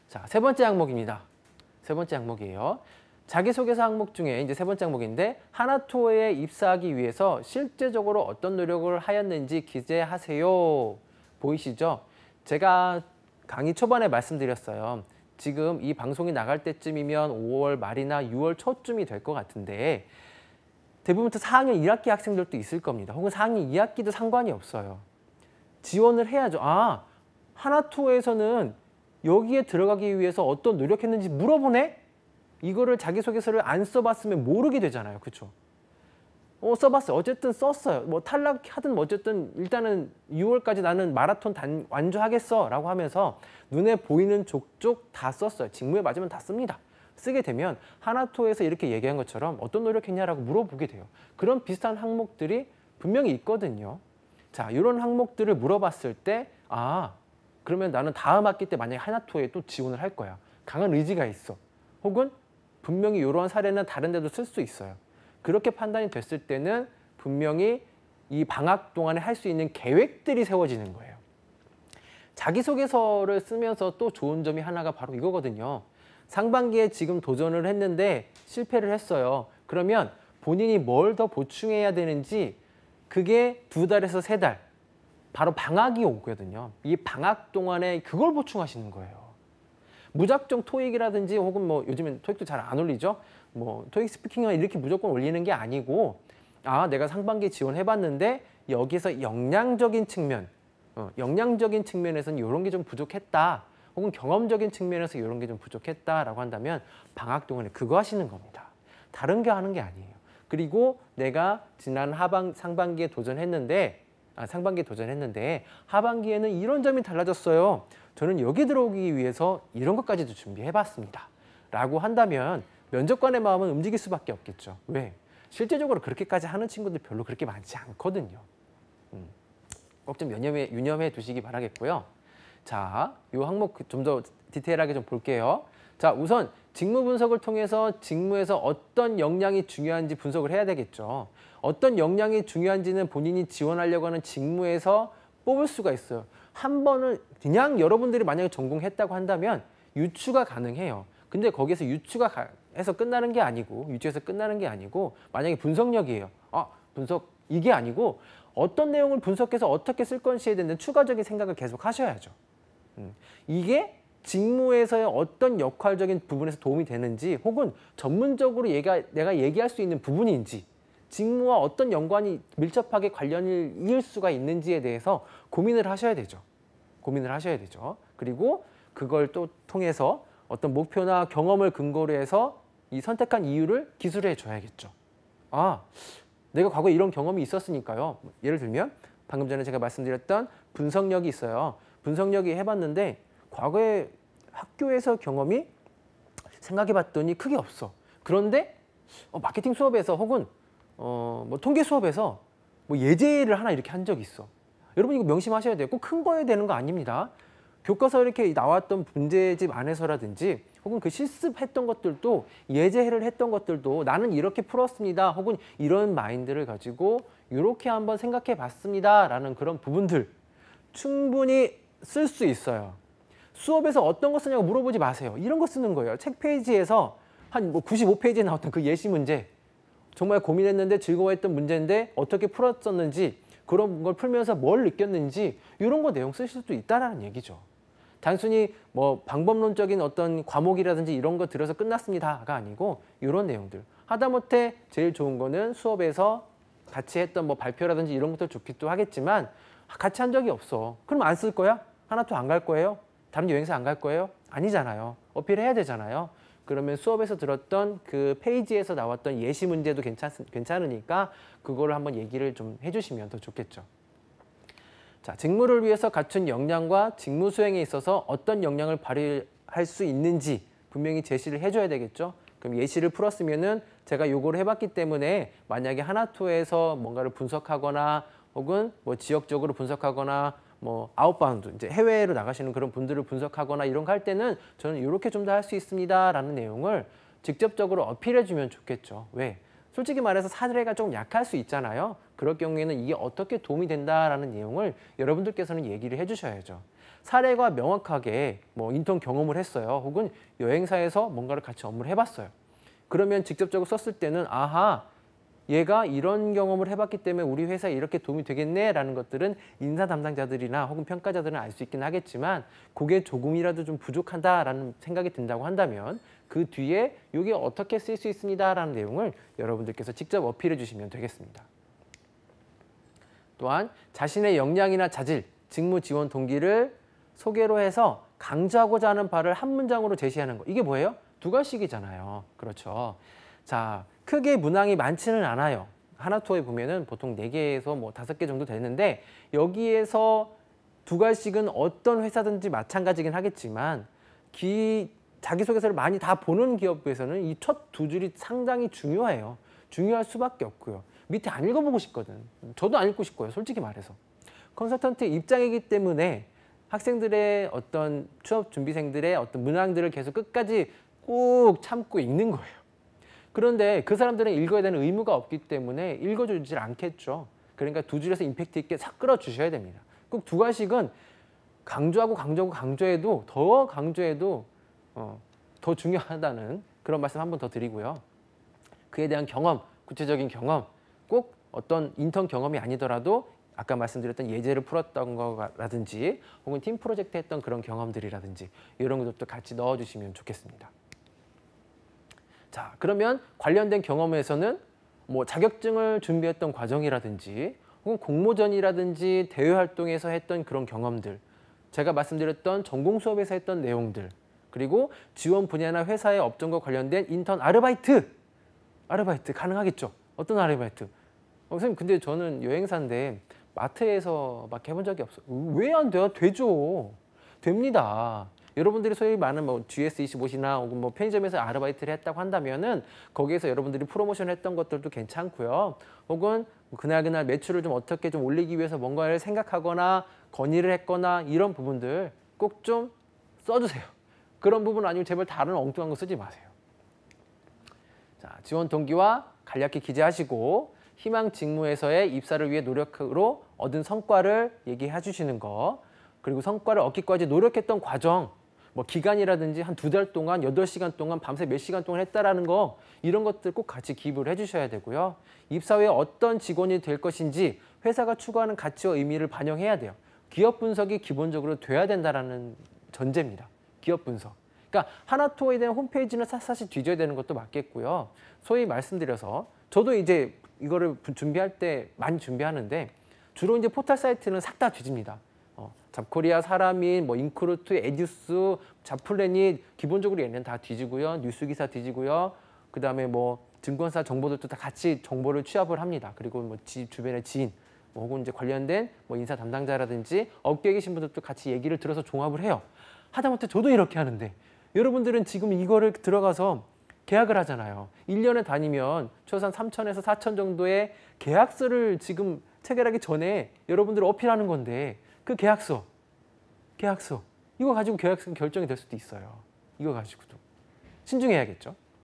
자, 세 번째 항목입니다. 세 번째 항목이에요. 자기소개서 항목 중에 이제 세 번째 항목인데 하나투어에 입사하기 위해서 실제적으로 어떤 노력을 하였는지 기재하세요. 보이시죠? 제가 강의 초반에 말씀드렸어요. 지금 이 방송이 나갈 때쯤이면 5월 말이나 6월 초쯤이 될 것 같은데 대부분 또 4학년 1학기 학생들도 있을 겁니다. 혹은 4학년 2학기도 상관이 없어요. 지원을 해야죠. 아, 하나투어에서는 여기에 들어가기 위해서 어떤 노력했는지 물어보네? 이거를 자기소개서를 안 써봤으면 모르게 되잖아요. 그렇죠? 써봤어요. 어쨌든 썼어요. 뭐 탈락하든 뭐 어쨌든 일단은 6월까지 나는 마라톤 완주하겠어 라고 하면서 눈에 보이는 족족 다 썼어요. 직무에 맞으면 다 씁니다. 쓰게 되면 하나투어에서 이렇게 얘기한 것처럼 어떤 노력했냐라고 물어보게 돼요. 그런 비슷한 항목들이 분명히 있거든요. 자, 이런 항목들을 물어봤을 때 아, 그러면 나는 다음 학기 때 만약에 하나투어에 또 지원을 할 거야. 강한 의지가 있어. 혹은 분명히 이러한 사례는 다른 데도 쓸 수 있어요. 그렇게 판단이 됐을 때는 분명히 이 방학 동안에 할 수 있는 계획들이 세워지는 거예요. 자기소개서를 쓰면서 또 좋은 점이 하나가 바로 이거거든요. 상반기에 지금 도전을 했는데 실패를 했어요. 그러면 본인이 뭘 더 보충해야 되는지 그게 2달에서 3달, 바로 방학이 오거든요. 이 방학 동안에 그걸 보충하시는 거예요. 무작정 토익이라든지 혹은 뭐 요즘엔 토익도 잘 안 올리죠. 뭐 토익 스피킹을 이렇게 무조건 올리는 게 아니고 아, 내가 상반기에 지원해봤는데 여기서 역량적인 측면에서는 이런 게 좀 부족했다. 혹은 경험적인 측면에서 이런 게 좀 부족했다라고 한다면 방학 동안에 그거 하시는 겁니다. 다른 게 하는 게 아니에요. 그리고 내가 지난 상반기에 도전했는데 하반기에는 이런 점이 달라졌어요. 저는 여기 들어오기 위해서 이런 것까지도 준비해봤습니다. 라고 한다면 면접관의 마음은 움직일 수밖에 없겠죠. 왜? 실제적으로 그렇게까지 하는 친구들 별로 그렇게 많지 않거든요. 꼭 좀 유념해 두시기 바라겠고요. 자, 이 항목 좀 더 디테일하게 좀 볼게요. 자, 우선 직무 분석을 통해서 직무에서 어떤 역량이 중요한지 분석을 해야 되겠죠. 어떤 역량이 중요한지는 본인이 지원하려고 하는 직무에서 뽑을 수가 있어요. 한 번은 그냥 여러분들이 만약에 전공했다고 한다면 유추가 가능해요. 근데 거기에서 유추해서 끝나는 게 아니고 만약에 분석력이에요. 분석 이게 아니고 어떤 내용을 분석해서 어떻게 쓸 건지에 대한 추가적인 생각을 계속 하셔야죠. 이게 직무에서의 어떤 역할적인 부분에서 도움이 되는지 혹은 전문적으로 내가 얘기할 수 있는 부분인지 직무와 어떤 연관이 밀접하게 관련이 일 수가 있는지에 대해서 고민을 하셔야 되죠. 그리고 그걸 또 통해서 어떤 목표나 경험을 근거로 해서 이 선택한 이유를 기술해 줘야겠죠. 아, 내가 과거에 이런 경험이 있었으니까요. 예를 들면 방금 전에 제가 말씀드렸던 분석력이 있어요. 분석력이 해봤는데 과거에 학교에서 경험이 생각해봤더니 크게 없어. 그런데 마케팅 수업에서 혹은 뭐 통계 수업에서 뭐 예제를 하나 이렇게 한 적이 있어. 여러분 이거 명심하셔야 돼요. 꼭 큰 거여야 되는 거 아닙니다. 교과서 이렇게 나왔던 문제집 안에서라든지 혹은 그 실습했던 것들도 예제를 했던 것들도 나는 이렇게 풀었습니다. 혹은 이런 마인드를 가지고 이렇게 한번 생각해 봤습니다. 라는 그런 부분들 충분히 쓸 수 있어요. 수업에서 어떤 거 쓰냐고 물어보지 마세요. 이런 거 쓰는 거예요. 책 페이지에서 한 뭐 95페이지에 나왔던 그 예시 문제 정말 고민했는데 즐거워했던 문제인데 어떻게 풀었었는지 그런 걸 풀면서 뭘 느꼈는지 이런 거 내용 쓰실 수도 있다는 얘기죠. 단순히 뭐 방법론적인 어떤 과목이라든지 이런 거 들어서 끝났습니다가 아니고 이런 내용들. 하다못해 제일 좋은 거는 수업에서 같이 했던 뭐 발표라든지 이런 것도 좋기도 하겠지만 같이 한 적이 없어. 그럼 안 쓸 거야? 하나도 안 갈 거예요? 다른 여행사 안 갈 거예요? 아니잖아요. 어필해야 되잖아요. 그러면 수업에서 들었던 그 페이지에서 나왔던 예시 문제도 괜찮으니까 그거를 한번 얘기를 좀 해주시면 더 좋겠죠. 자, 직무를 위해서 갖춘 역량과 직무 수행에 있어서 어떤 역량을 발휘할 수 있는지 분명히 제시를 해줘야 되겠죠. 그럼 예시를 풀었으면은 제가 요거를 해봤기 때문에 만약에 하나투어에서 뭔가를 분석하거나 혹은 뭐 지역적으로 분석하거나 뭐 아웃바운드 이제 해외로 나가시는 그런 분들을 분석하거나 이런 거 할 때는 저는 이렇게 좀 더 할 수 있습니다라는 내용을 직접적으로 어필해주면 좋겠죠. 왜? 솔직히 말해서 사례가 좀 약할 수 있잖아요. 그럴 경우에는 이게 어떻게 도움이 된다라는 내용을 여러분들께서는 얘기를 해주셔야죠. 사례가 명확하게 뭐 인턴 경험을 했어요. 혹은 여행사에서 뭔가를 같이 업무를 해봤어요. 그러면 직접적으로 썼을 때는 아하, 얘가 이런 경험을 해봤기 때문에 우리 회사에 이렇게 도움이 되겠네라는 것들은 인사 담당자들이나 혹은 평가자들은 알 수 있긴 하겠지만 그게 조금이라도 좀 부족하다라는 생각이 든다고 한다면 그 뒤에 이게 어떻게 쓸 수 있습니다라는 내용을 여러분들께서 직접 어필해 주시면 되겠습니다. 또한 자신의 역량이나 자질, 직무 지원 동기를 소개로 해서 강조하고자 하는 바를 한 문장으로 제시하는 거. 이게 뭐예요? 두 가지이잖아요. 그렇죠. 자, 크게 문항이 많지는 않아요. 하나투어에 보면은 보통 4개에서 뭐 5개 정도 되는데 여기에서 두 갈씩은 어떤 회사든지 마찬가지긴 하겠지만 자기소개서를 많이 다 보는 기업에서는 이 첫 두 줄이 상당히 중요해요. 중요할 수밖에 없고요. 밑에 안 읽어보고 싶거든. 저도 안 읽고 싶고요. 솔직히 말해서. 컨설턴트 입장이기 때문에 학생들의 어떤 취업 준비생들의 어떤 문항들을 계속 끝까지 꾹 참고 읽는 거예요. 그런데 그 사람들은 읽어야 되는 의무가 없기 때문에 읽어주질 않겠죠. 그러니까 두 줄에서 임팩트 있게 싹 끌어주셔야 됩니다. 꼭 두 가지씩은 강조해도 더 강조해도 더 중요하다는 그런 말씀 한 번 더 드리고요. 그에 대한 경험, 구체적인 경험, 꼭 어떤 인턴 경험이 아니더라도 아까 말씀드렸던 예제를 풀었던 거라든지 혹은 팀 프로젝트 했던 그런 경험들이라든지 이런 것도 같이 넣어주시면 좋겠습니다. 자, 그러면 관련된 경험에서는 뭐 자격증을 준비했던 과정이라든지 혹은 공모전이라든지 대외 활동에서 했던 그런 경험들, 제가 말씀드렸던 전공 수업에서 했던 내용들, 그리고 지원 분야나 회사의 업종과 관련된 인턴 아르바이트 가능하겠죠. 어떤 아르바이트? 선생님 근데 저는 여행사인데 마트에서밖에 해본 적이 없어요. 왜 안 돼요? 되죠. 됩니다. 여러분들이 소위 말하는 뭐 GS25시나 혹은 뭐 편의점에서 아르바이트를 했다고 한다면은 거기에서 여러분들이 프로모션을 했던 것들도 괜찮고요. 혹은 그날 매출을 좀 어떻게 좀 올리기 위해서 뭔가를 생각하거나 건의를 했거나 이런 부분들 꼭 좀 써주세요. 그런 부분 아니면 제발 다른 엉뚱한 거 쓰지 마세요. 자, 지원 동기와 간략히 기재하시고 희망 직무에서의 입사를 위해 노력으로 얻은 성과를 얘기해 주시는 거, 그리고 성과를 얻기까지 노력했던 과정, 뭐 기간이라든지 한 2달 동안 8시간 동안 밤새 몇 시간 동안 했다라는 거, 이런 것들 꼭 같이 기입을 해주셔야 되고요. 입사 후에 어떤 직원이 될 것인지 회사가 추구하는 가치와 의미를 반영해야 돼요. 기업 분석이 기본적으로 돼야 된다는 전제입니다. 기업 분석. 그러니까 하나투어에 대한 홈페이지는 샅샅이 뒤져야 되는 것도 맞겠고요. 소위 말씀드려서 저도 이제 이거를 준비할 때 많이 준비하는데 주로 이제 포털 사이트는 싹 다 뒤집니다. 잡코리아, 사람인, 뭐 인크루트, 에듀스, 잡플래닛 기본적으로 얘는 다 뒤지고요. 뉴스 기사 뒤지고요. 그다음에 뭐 증권사 정보들도 다 같이 정보를 취합을 합니다. 그리고 뭐 주변의 지인, 뭐 혹은 이제 관련된 뭐 인사 담당자라든지 업계에 계신 분들도 같이 얘기를 들어서 종합을 해요. 하다못해 저도 이렇게 하는데 여러분들은 지금 이거를 들어가서 계약을 하잖아요. 1년에 다니면 최소한 3천에서 4천 정도의 계약서를 지금 체결하기 전에 여러분들 어필하는 건데 그 계약서 이거 가지고 계약서 결정이 될 수도 있어요. 이거 가지고도 신중해야겠죠.